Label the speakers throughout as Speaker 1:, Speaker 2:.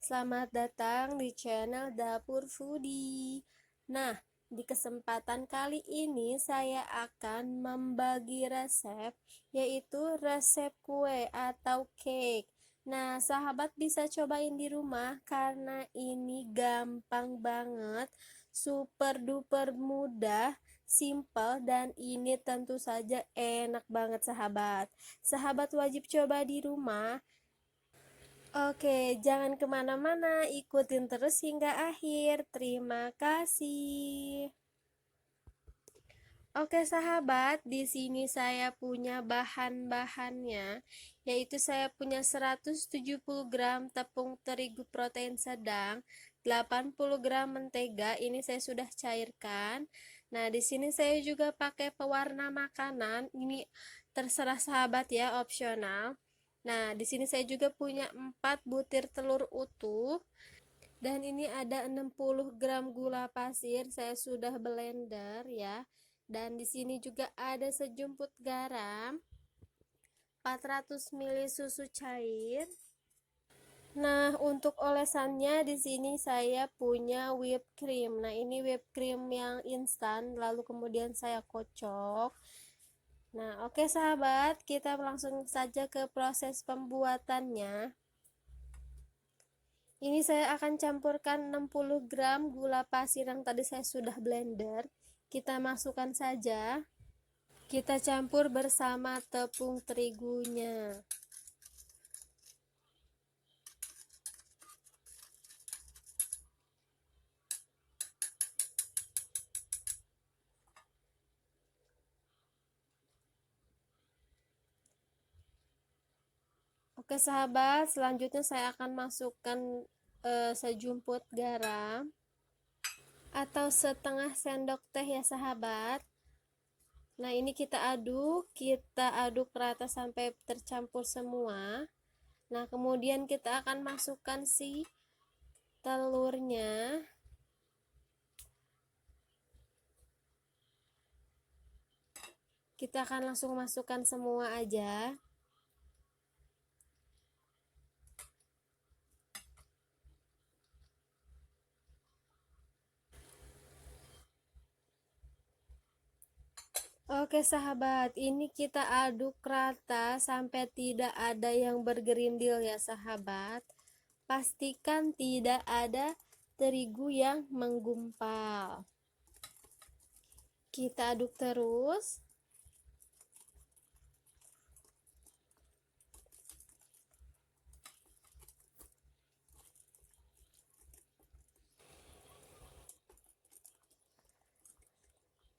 Speaker 1: Selamat datang di channel Dapur Foodie. Nah, di kesempatan kali ini saya akan membagi resep, yaitu resep kue atau cake. Nah, sahabat bisa cobain di rumah karena ini gampang banget, super duper mudah, simple, dan ini tentu saja enak banget sahabat. Sahabat wajib coba di rumah. Oke, jangan kemana-mana, ikutin terus hingga akhir. Terima kasih. Oke sahabat, di sini saya punya bahan-bahannya, yaitu saya punya 170 gram tepung terigu protein sedang, 80 gram mentega, ini saya sudah cairkan. Nah, di sini saya juga pakai pewarna makanan, ini terserah sahabat ya, opsional. Nah, di sini saya juga punya 4 butir telur utuh. Dan ini ada 60 gram gula pasir, saya sudah blender ya. Dan di sini juga ada sejumput garam, 400 ml susu cair. Nah, untuk olesannya di sini saya punya whipped cream. Nah, ini whipped cream yang instan, lalu kemudian saya kocok. Nah, oke sahabat, kita langsung saja ke proses pembuatannya. Ini saya akan campurkan 60 gram gula pasir yang tadi saya sudah blender. Kita masukkan saja. Kita campur bersama tepung terigunya. Oke sahabat, selanjutnya saya akan masukkan sejumput garam atau setengah sendok teh ya sahabat. Nah, ini kita aduk rata sampai tercampur semua. Nah, kemudian kita akan masukkan si telurnya. Kita akan langsung masukkan semua aja. Oke sahabat, ini kita aduk rata sampai tidak ada yang bergerindil ya sahabat. Pastikan tidak ada terigu yang menggumpal. Kita aduk terus.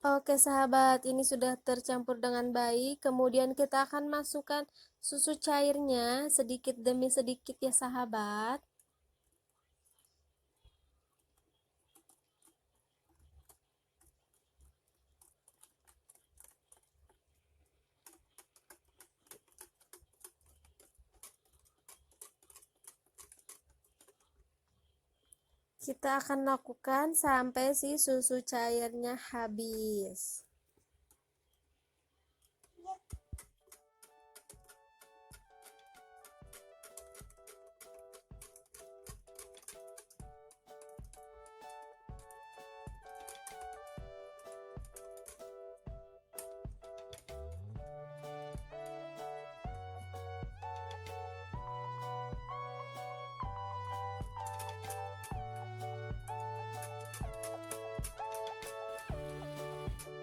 Speaker 1: Oke sahabat, ini sudah tercampur dengan baik. Kemudian kita akan masukkan susu cairnya sedikit demi sedikit ya sahabat. Kita akan lakukan sampai si susu cairnya habis.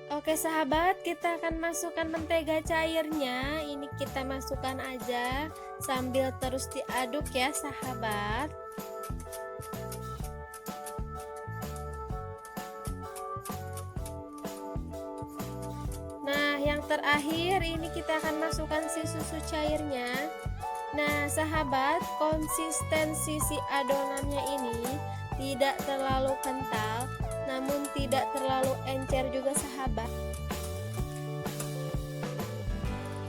Speaker 1: Oke sahabat, kita akan masukkan mentega cairnya. Ini kita masukkan aja sambil terus diaduk ya sahabat. Nah, yang terakhir ini kita akan masukkan si susu cairnya. Nah sahabat, konsistensi si adonannya ini tidak terlalu kental, namun tidak terlalu encer juga sahabat.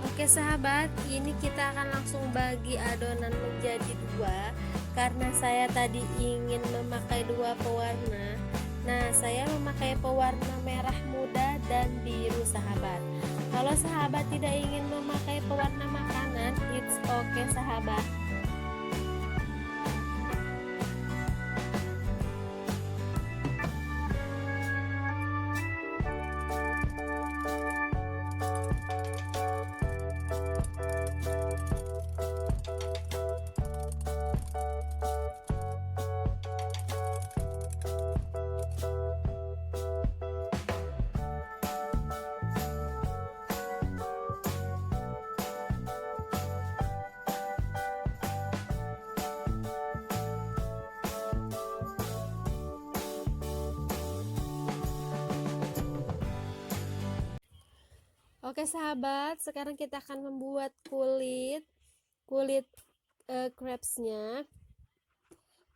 Speaker 1: Oke sahabat, ini kita akan langsung bagi adonan menjadi dua, karena saya tadi ingin memakai dua pewarna. Nah, saya memakai pewarna merah muda dan biru sahabat. Kalau sahabat tidak ingin memakai pewarna makanan, it's okay sahabat. Oke sahabat, sekarang kita akan membuat kulit crepesnya.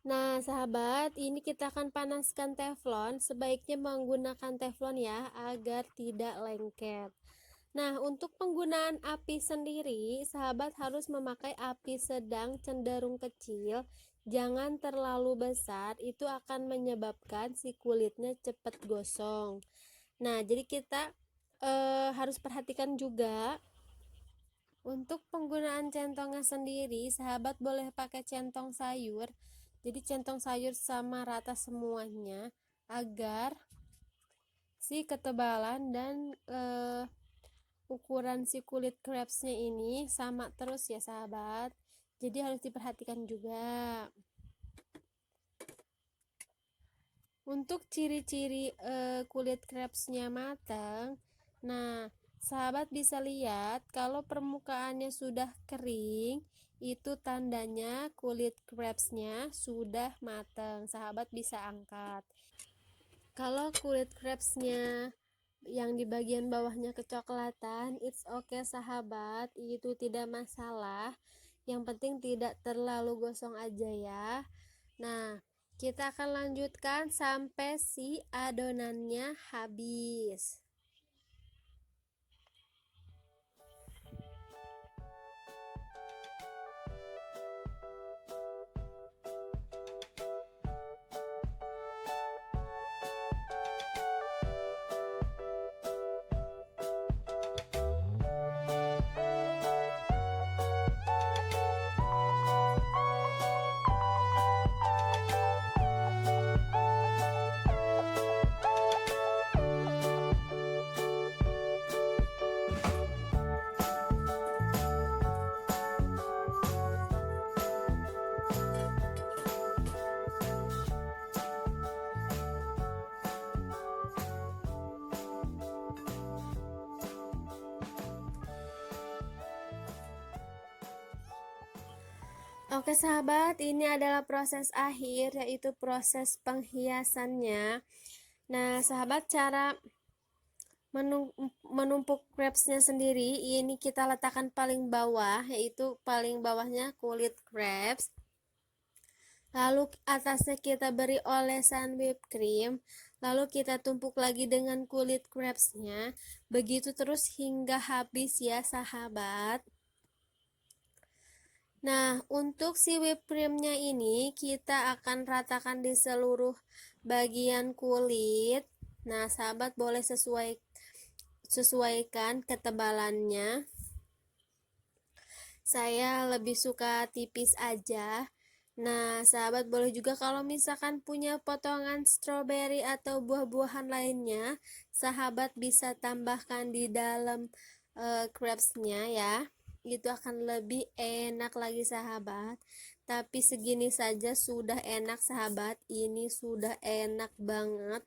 Speaker 1: Nah sahabat, ini kita akan panaskan teflon. Sebaiknya menggunakan teflon ya, agar tidak lengket. Nah, untuk penggunaan api sendiri, sahabat harus memakai api sedang cenderung kecil, jangan terlalu besar, itu akan menyebabkan si kulitnya cepat gosong. Nah, jadi kita harus perhatikan juga untuk penggunaan centongnya sendiri, sahabat boleh pakai centong sayur. Jadi centong sayur sama rata semuanya agar si ketebalan dan ukuran si kulit crepesnya ini sama terus ya sahabat. Jadi harus diperhatikan juga. Untuk ciri-ciri kulit crepesnya matang, nah sahabat bisa lihat kalau permukaannya sudah kering, itu tandanya kulit crepesnya sudah matang. Sahabat bisa angkat. Kalau kulit crepesnya yang di bagian bawahnya kecoklatan, it's okay sahabat, itu tidak masalah. Yang penting tidak terlalu gosong aja ya. Nah, kita akan lanjutkan sampai si adonannya habis. Oke sahabat, ini adalah proses akhir, yaitu proses penghiasannya. Nah sahabat, cara menumpuk crepesnya sendiri, ini kita letakkan paling bawah, yaitu paling bawahnya kulit crepes. Lalu atasnya kita beri olesan whipped cream, lalu kita tumpuk lagi dengan kulit crepesnya. Begitu terus hingga habis ya sahabat. Nah, untuk si whipped creamnya ini kita akan ratakan di seluruh bagian kulit. Nah, sahabat boleh sesuaikan ketebalannya. Saya lebih suka tipis aja. Nah, sahabat boleh juga kalau misalkan punya potongan stroberi atau buah-buahan lainnya, sahabat bisa tambahkan di dalam crepesnya ya. Itu akan lebih enak lagi sahabat. Tapi segini saja sudah enak sahabat. Ini sudah enak banget.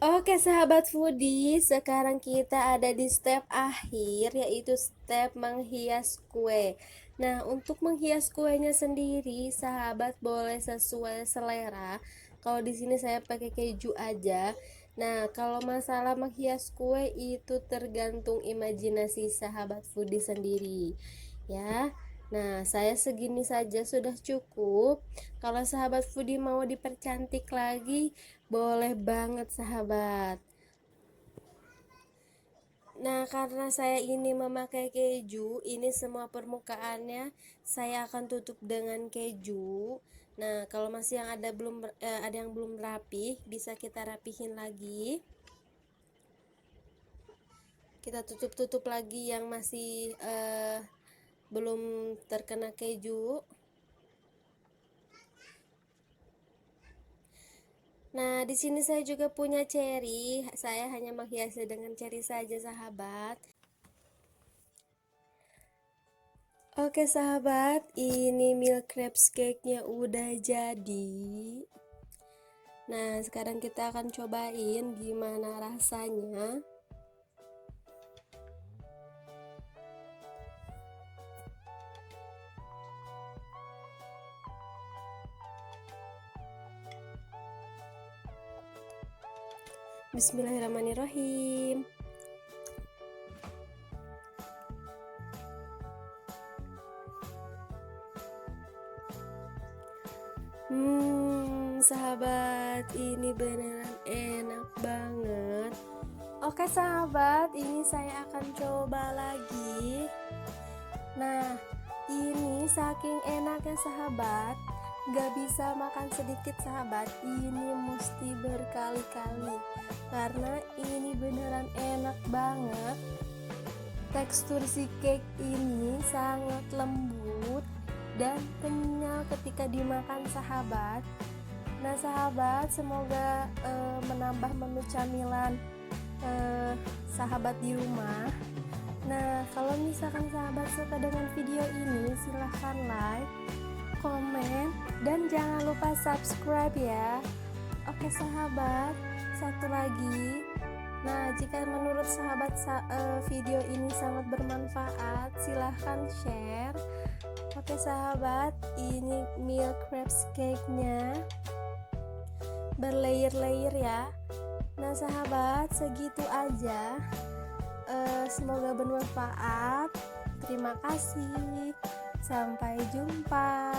Speaker 1: Oke sahabat foodie, sekarang kita ada di step akhir, yaitu step menghias kue. Nah, untuk menghias kuenya sendiri, sahabat boleh sesuai selera. Kalau di sini saya pakai keju aja. Nah, kalau masalah menghias kue itu tergantung imajinasi sahabat foodie sendiri, ya. Nah, saya segini saja sudah cukup. Kalau sahabat foodie mau dipercantik lagi, boleh banget sahabat. Nah, karena saya ini memakai keju, ini semua permukaannya saya akan tutup dengan keju. Nah, kalau masih yang ada yang belum rapi, bisa kita rapihin lagi. Kita tutup-tutup lagi yang masih belum terkena keju. Nah, di sini saya juga punya cherry. Saya hanya menghiasi dengan cherry saja, sahabat. Oke, sahabat, ini milk crepes cake-nya udah jadi. Nah, sekarang kita akan cobain gimana rasanya. Bismillahirrahmanirrahim. Sahabat, ini beneran enak banget. Oke sahabat, ini saya akan coba lagi. Nah, ini saking enaknya sahabat, gak bisa makan sedikit sahabat, ini mesti berkali-kali karena ini beneran enak banget. Tekstur si cake ini sangat lembut dan kenyal ketika dimakan sahabat. Nah sahabat, semoga menambah menu camilan sahabat di rumah. Nah, kalau misalkan sahabat suka dengan video ini, silahkan like, komen, dan jangan lupa subscribe ya. Oke sahabat, satu lagi. Nah, jika menurut sahabat video ini sangat bermanfaat, silahkan share. Oke sahabat, ini milk crepes cake-nya berlayer-layer ya. Nah sahabat, segitu aja. Semoga bermanfaat. Terima kasih. Sampai jumpa.